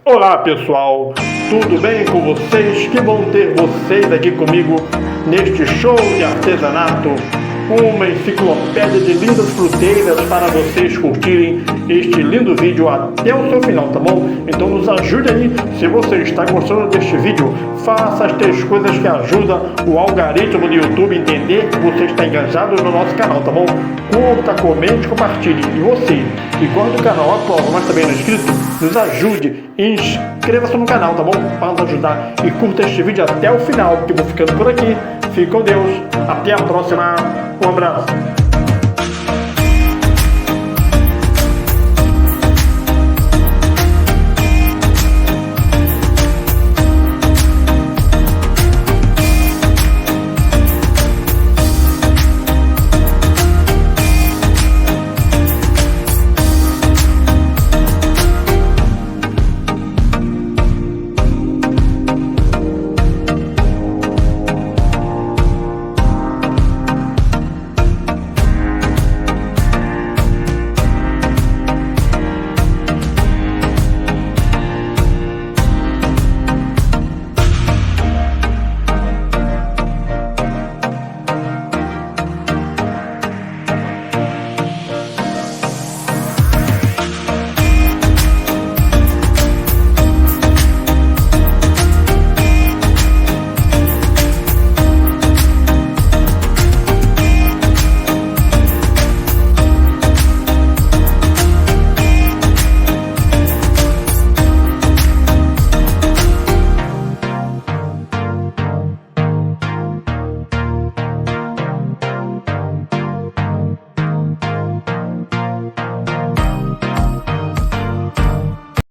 Olá pessoal, tudo bem com vocês? Que bom ter vocês aqui comigo neste show de artesanato, uma enciclopédia de lindas fruteiras para vocês curtirem este lindo vídeo até o seu final, tá bom? Então nos ajude aí, se você está gostando deste vídeo, faça as 3 coisas que ajudam o algoritmo do YouTube a entender que você está engajado no nosso canal, tá bom? Curta, comente, compartilhe. E você, que gosta do canal atual, mas também não é inscrito, nos ajude e inscreva-se no canal, tá bom? Para nos ajudar e curta este vídeo até o final, que eu vou ficando por aqui. Fique com Deus, até a próxima, um abraço.